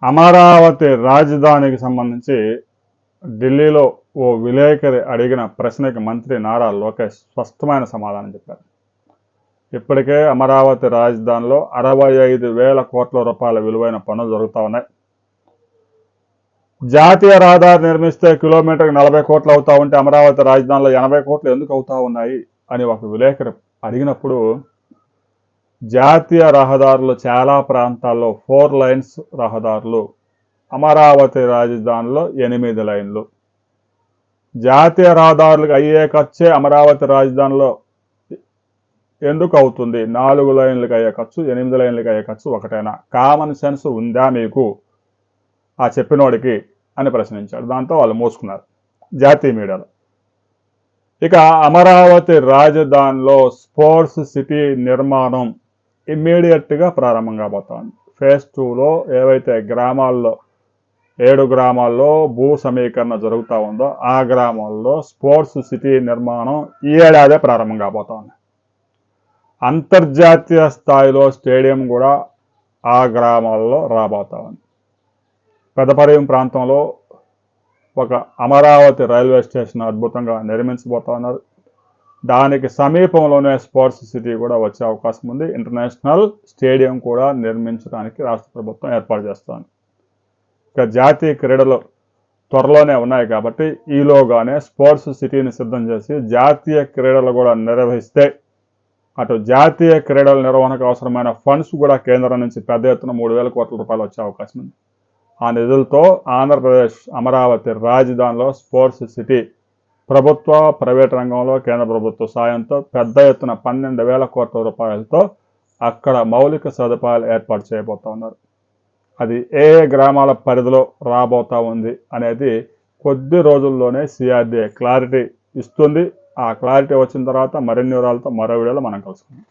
అమరావతి రాజధానికి సంబంధించి ఢిల్లీలో ఓ విలేకరి అడిగిన ప్రశ్నకి మంత్రి నారా లోకేష్ స్పష్టమైన సమాధానం చెప్పారు. ఇప్పటికే అమరావతి రాజధానిలో 65,000 కోట్ల రూపాయల విలువైన పనులు జరుగుతూ ఉన్నాయి. జాతీయ రహదారి నిర్మిస్తే కిలోమీటర్కి 40 కోట్లు అవుతా ఉంటే అమరావతి రాజధానిలో 80 కోట్లు ఎందుకు అవుతా ఉన్నాయి అని ఒక విలేకరి అడిగినప్పుడు, జాతీయ రహదారులు చాలా ప్రాంతాల్లో 4 లైన్స్ రహదారులు, అమరావతి రాజధానిలో 8 లైన్లు. జాతీయ రహదారులకు అయ్యే ఖర్చే అమరావతి రాజధానిలో ఎందుకు అవుతుంది? 4 లైన్లకు అయ్యే ఖర్చు, 8 లైన్లకు అయ్యే ఖర్చు ఒకటేనా? కామన్ సెన్స్ ఉందా మీకు ఆ చెప్పినోడికి అని ప్రశ్నించాడు. దాంతో వాళ్ళు మోసుకున్నారు జాతీయ మీడియాలో. ఇక అమరావతి రాజధానిలో స్పోర్ట్స్ సిటీ నిర్మాణం ఇమ్మీడియట్గా ప్రారంభం కాబోతోంది. ఫేజ్ 2లో ఏవైతే గ్రామాల్లో 7 గ్రామాల్లో భూ సమీకరణ జరుగుతూ ఉందో ఆ గ్రామాల్లో స్పోర్ట్స్ సిటీ నిర్మాణం ఈ ఏడాదే ప్రారంభం కాబోతోంది. అంతర్జాతీయ స్థాయిలో స్టేడియం కూడా ఆ గ్రామాల్లో రాబోతా ఉంది. పెదపరియం ప్రాంతంలో ఒక అమరావతి రైల్వే స్టేషన్ అద్భుతంగా నిర్మించబోతా ఉన్నారు. దానికి సమీపంలోనే స్పోర్ట్స్ సిటీ కూడా వచ్చే అవకాశం ఉంది. ఇంటర్నేషనల్ స్టేడియం కూడా నిర్మించడానికి రాష్ట్ర ప్రభుత్వం ఏర్పాటు చేస్తోంది. ఇక జాతీయ క్రీడలు త్వరలోనే ఉన్నాయి కాబట్టి ఈలోగానే స్పోర్ట్స్ సిటీని సిద్ధం చేసి జాతీయ క్రీడలు కూడా నిర్వహిస్తే అటు జాతీయ క్రీడల నిర్వహణకు అవసరమైన ఫండ్స్ కూడా కేంద్రం నుంచి పెద్ద ఎత్తున 3,000 కోట్ల రూపాయలు వచ్చే అవకాశం ఉంది. ఆ నిధులతో ఆంధ్రప్రదేశ్ అమరావతి రాజధానిలో స్పోర్ట్స్ సిటీ ప్రభుత్వ ప్రైవేట్ రంగంలో కేంద్ర ప్రభుత్వ సాయంతో పెద్ద ఎత్తున 12,000 కోట్ల రూపాయలతో అక్కడ మౌలిక సదుపాయాలు ఏర్పాటు చేయబోతా ఉన్నారు. అది ఏ గ్రామాల పరిధిలో రాబోతా ఉంది అనేది కొద్ది రోజుల్లోనే సిఆర్డీఏ క్లారిటీ ఇస్తుంది. ఆ క్లారిటీ వచ్చిన తర్వాత మరిన్ని వివరాలతో మరో వీడియోలో మనం కలుసుకుందాం.